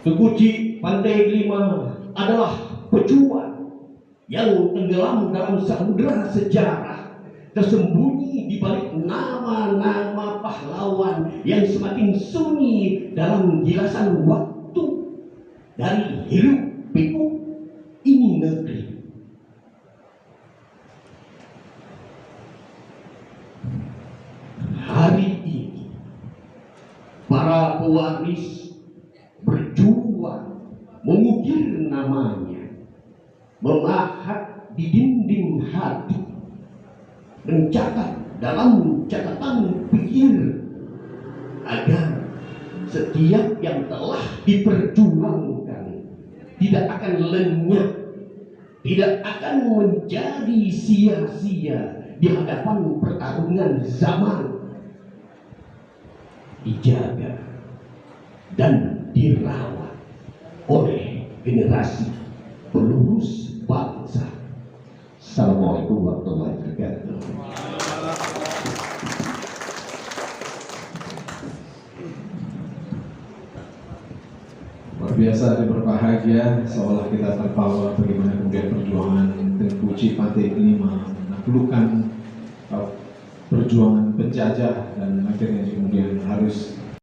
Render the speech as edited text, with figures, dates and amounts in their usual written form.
Tengkuci Pantai Delima adalah pejuang yang tenggelam dalam samudera sejarah, tersembunyi di balik nama-nama pahlawan yang semakin sunyi dalam gilasan waktu dari hiruk pikuk ini negeri. Hari ini para pewaris berjuang mengukir namanya, memahat di dinding hati, mencatat dalam catatan pikir agar setiap yang telah diperjuangkan tidak akan lenyap, tidak akan menjadi sia-sia di hadapan pertarungan zaman. Dijaga dan dirawat oleh generasi penerus bangsa. Assalamualaikum warahmatullahi wabarakatuh. Luar biasa dan berbahagia, seolah kita tertawa bagaimana kemudian perjuangan Tengkuci Pantai Delima menaklukkan perjuangan penjajah dan akhirnya kemudian harus